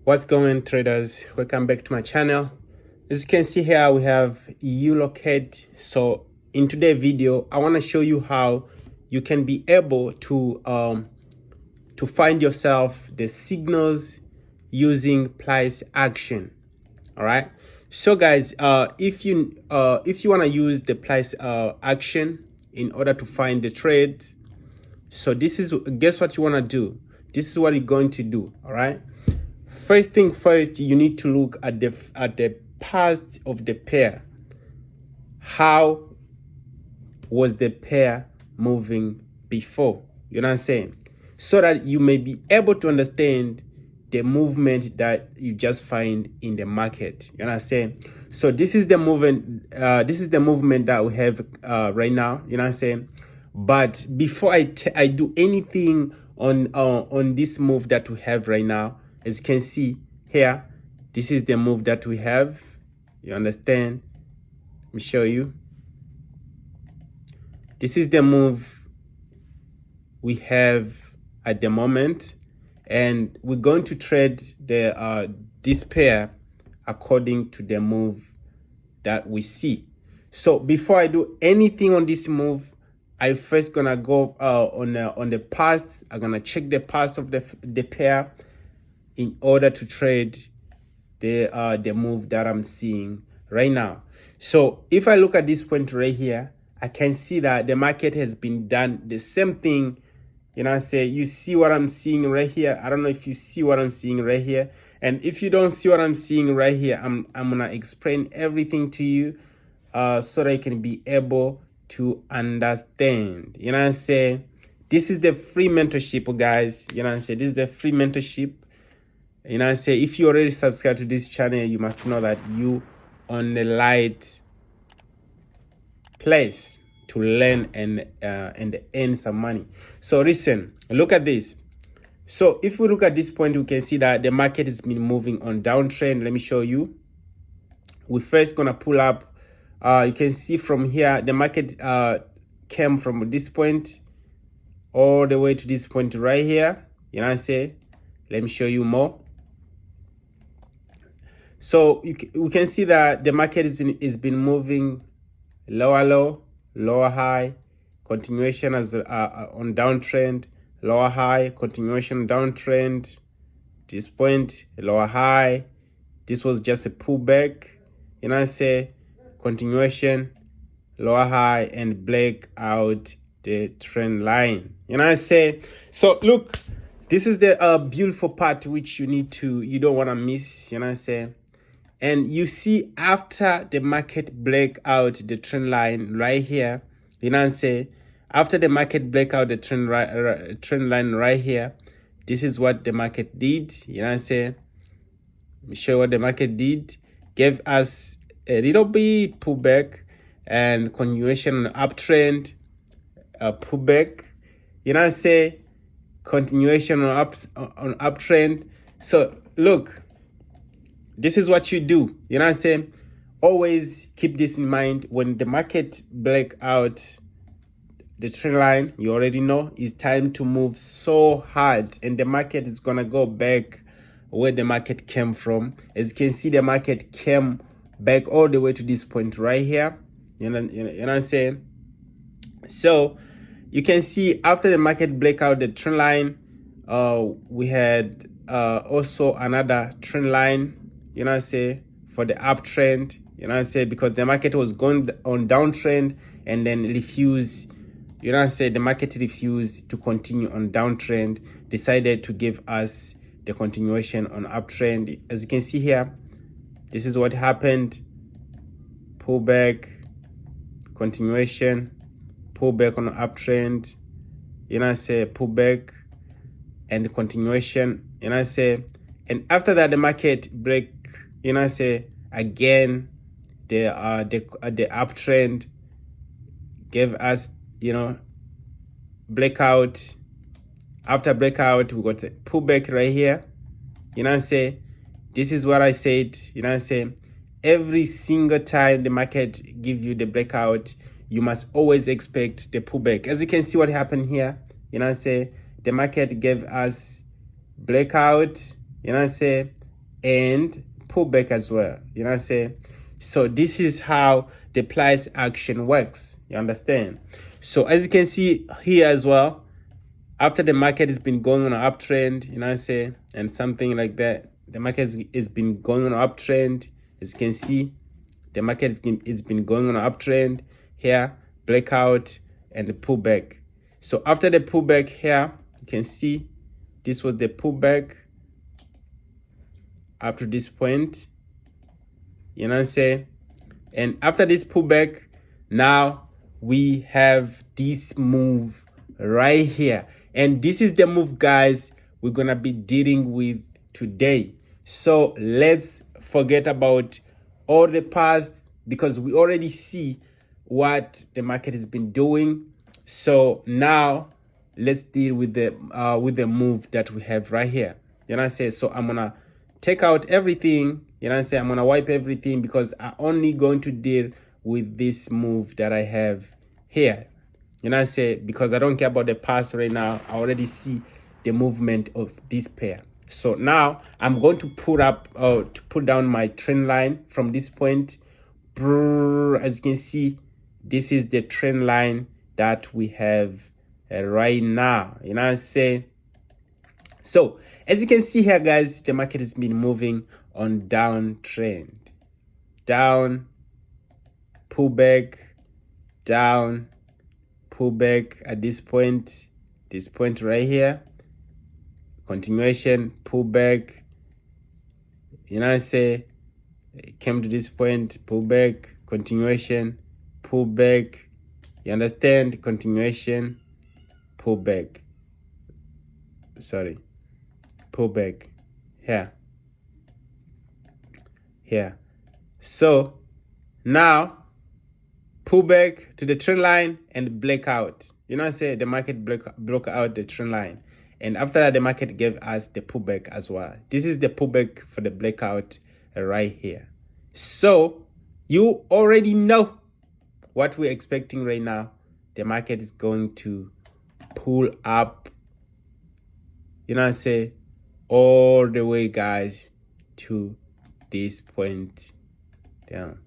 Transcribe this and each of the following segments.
What's going on, traders? Welcome back to my channel. As you can see here, we have EU locate. So in today's video, I want to show you how you can be able to find yourself the signals using price action. All right. So guys, if you want to use the price action in order to find the trade, so guess what you want to do. This is what you're going to do. All right. First thing first, you need to look at the past of the pair. How was the pair moving before? You know what I'm saying? So that you may be able to understand the movement that you just find in the market. You know what I'm saying? So this is the movement. This is the movement that we have right now. You know what I'm saying? But before I do anything on this move that we have right now, as you can see here, this is the move that we have. You understand? Let me show you. This is the move we have at the moment, and we're going to trade this pair according to the move that we see. So before I do anything on this move, I first gonna go on the past. I'm gonna check the past of the pair in order to trade the move that I'm seeing right now. So if I look at this point right here, I can see that the market has been done the same thing. You know what I'm saying? You see what I'm seeing right here? I don't know if you see what I'm seeing right here. And if you don't see what I'm seeing right here, I'm gonna explain everything to you so that you can be able to understand. You know what I'm saying? This is the free mentorship, guys. You know what I'm saying? This is the free mentorship. You know what I'm saying? If you already subscribed to this channel, you must know that you on the right place to learn and earn some money. So listen, look at this. So if we look at this point, we can see that the market has been moving on downtrend. Let me show you. We're first gonna pull up. You can see from here the market came from this point all the way to this point right here. You know what I'm saying? Let me show you more. So we can see that the market is been moving lower low, lower high, continuation as on downtrend, lower high, continuation downtrend. This point, lower high. This was just a pullback. You know what I say? Continuation, lower high, and break out the trend line. You know what I say? So look, this is the beautiful part which you don't want to miss. You know what I'm saying? And you see after the market break out the trend line right here, you know what I'm saying? After the market break out the trend line right here, this is what the market did. You know what I'm saying? Let me show you what the market did. Gave us a little bit pullback and continuation on uptrend, pullback. You know what I'm saying? Continuation on uptrend. So look. This is what you do. You know what I'm saying? Always keep this in mind. When the market break out the trend line, you already know it's time to move so hard, and the market is gonna go back where the market came from. As you can see, the market came back all the way to this point right here. You know what I'm saying? So you can see after the market break out the trend line, we had also another trend line. You know what I say, for the uptrend, you know what I say, because the market was going on downtrend and then refused, you know what I say, the market refused to continue on downtrend, decided to give us the continuation on uptrend. As you can see here, this is what happened. Pullback, continuation, pullback on uptrend, you know what I say, pullback and continuation, you know what I say. And after that, the market break, you know, say again, the uptrend gave us, you know, breakout. After breakout, we got a pullback right here. You know, say this is what I said. You know, say every single time the market give you the breakout, you must always expect the pullback. As you can see, what happened here. You know, say the market gave us breakout. You know, say and pullback as well. You know what I'm saying? So this is how the price action works. You understand? So as you can see here as well, after the market has been going on an uptrend, you know what I'm saying, and something like that, the market has been going on an uptrend. As you can see, the market has been going on an uptrend here, breakout and the pullback. So after the pullback here, you can see this was the pullback up to this point. You know what I'm saying? And after this pullback, now we have this move right here. And this is the move, guys, we're going to be dealing with today. So let's forget about all the past, because we already see what the market has been doing. So now let's deal with the move that we have right here. You know what I'm saying? So I'm gonna take out everything. You know what I'm saying? I'm gonna wipe everything because I'm only going to deal with this move that I have here. You know what I'm saying? Because I don't care about the past right now. I already see the movement of this pair. So now I'm going to put down my trend line from this point. As you can see, this is the trend line that we have right now. You know what I'm saying? So as you can see here, guys, the market has been moving on downtrend. Down, pullback, down, pullback at this point right here. Continuation, pullback. You know what I'm saying? Came to this point, pullback, continuation, pullback. You understand? Continuation, pullback. Sorry, pullback here. So now pullback to the trend line and breakout. You know what I'm saying? The market broke out the trend line. And after that, the market gave us the pullback as well. This is the pullback for the breakout right here. So you already know what we're expecting right now. The market is going to pull up, you know what I'm saying, all the way, guys, to this point down.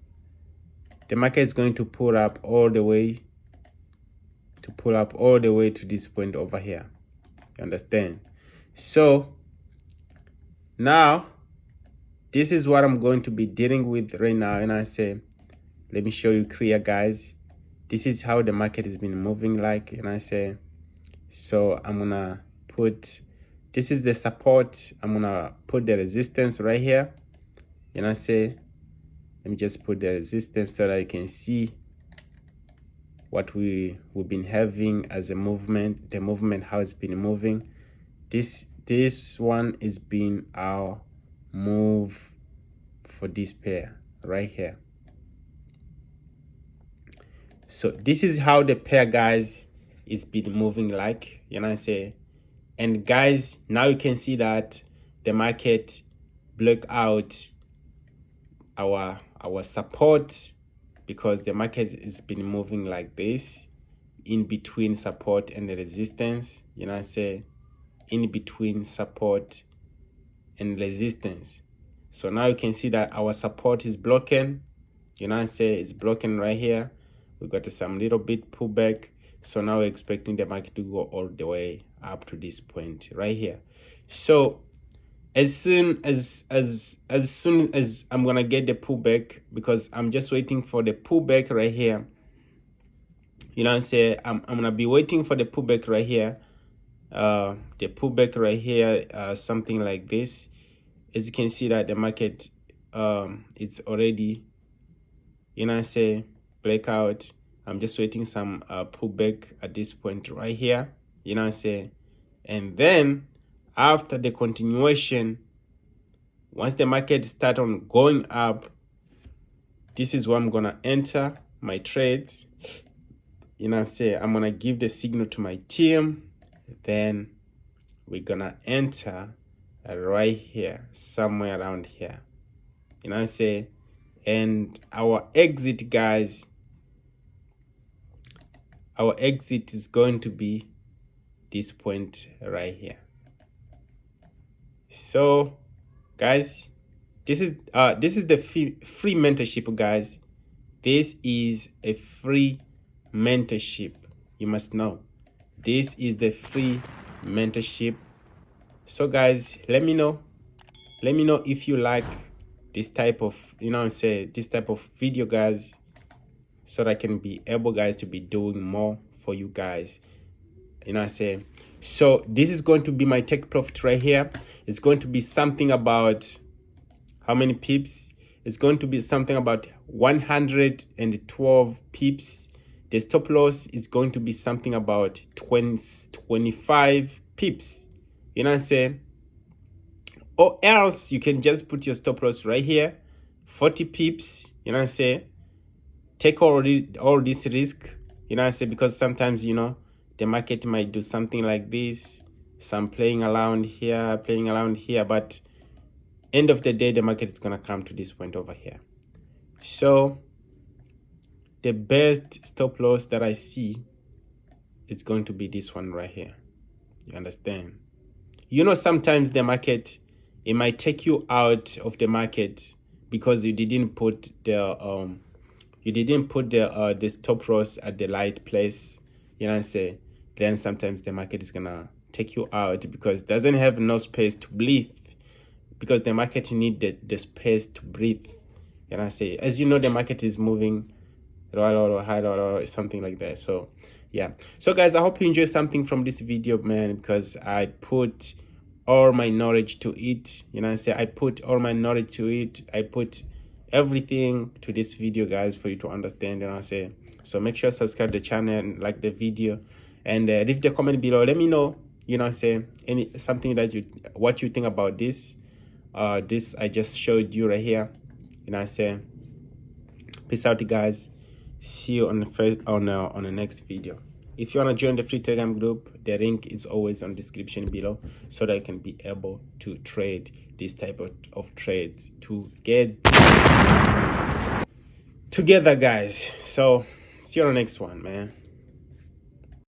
The market is going to pull up all the way to this point over here. You understand? So now this is what I'm going to be dealing with right now. And I say, let me show you clear, guys. This is how the market has been moving like. And I say, so I'm gonna put, this is the support. I'm gonna put the resistance right here. And I say, let me just put the resistance so that you can see what we've been having as a movement. The movement, how it's been moving. This one is being our move for this pair right here. So this is how the pair, guys, is been moving like, you know what I say. And guys, now you can see that the market broke out our support, because the market has been moving like this in between support and the resistance. You know what I say? In between support and resistance. So now you can see that our support is broken. You know what I say? It's broken right here. We got some little bit pullback. So now we're expecting the market to go all the way up to this point right here. So as soon as I'm gonna get the pullback, because I'm just waiting for the pullback right here. You know what I'm saying? I'm gonna be waiting for the pullback right here. The pullback right here, something like this. As you can see that the market, it's already, you know what I'm saying, breakout. I'm just waiting some pullback at this point right here. You know what I'm saying? And then after the continuation, once the market start on going up, this is where I'm gonna enter my trades. You know what I'm saying? I'm gonna give the signal to my team. Then we're gonna enter right here, somewhere around here. You know what I'm saying? And our exit, guys, our exit is going to be this point right here. So guys, this is the free mentorship, guys. This is a free mentorship. You must know this is the free mentorship. So guys, let me know if you like this type of, you know what I'm saying, this type of video, guys, so that I can be able, guys, to be doing more for you guys. You know what I'm saying? So this is going to be my take profit right here. It's going to be something about how many pips? It's going to be something about 112 pips. The stop loss is going to be something about 25 pips. You know what I'm saying? Or else you can just put your stop loss right here, 40 pips. You know what I'm saying? Take all this risk. You know what I'm saying? Because sometimes, you know, the market might do something like this. Some playing around here, but end of the day, the market is gonna come to this point over here. So the best stop loss that I see, it's going to be this one right here. You understand? You know, sometimes the market, it might take you out of the market because you didn't put the the stop loss at the right place. You know what I'm saying? Then sometimes the market is gonna take you out because it doesn't have no space to breathe, because the market need the space to breathe. You know what I'm saying? As you know, the market is moving low, high, low, something like that. So yeah, so guys, I hope you enjoy something from this video, man, because I put all my knowledge to it. You know what I'm saying? I put all my knowledge to it. I put everything to this video, guys, for you to understand. You know what I'm saying? So make sure to subscribe to the channel and like the video, and leave the comment below. Let me know, you know what I'm saying, something that what you think about this this I just showed you right here. You know what I'm saying? Peace out, guys. See you on the next video. If you want to join the free Telegram group, the link is always on the description below, so that you can be able to trade this type of trades to get together, guys. So see you on the next one, man.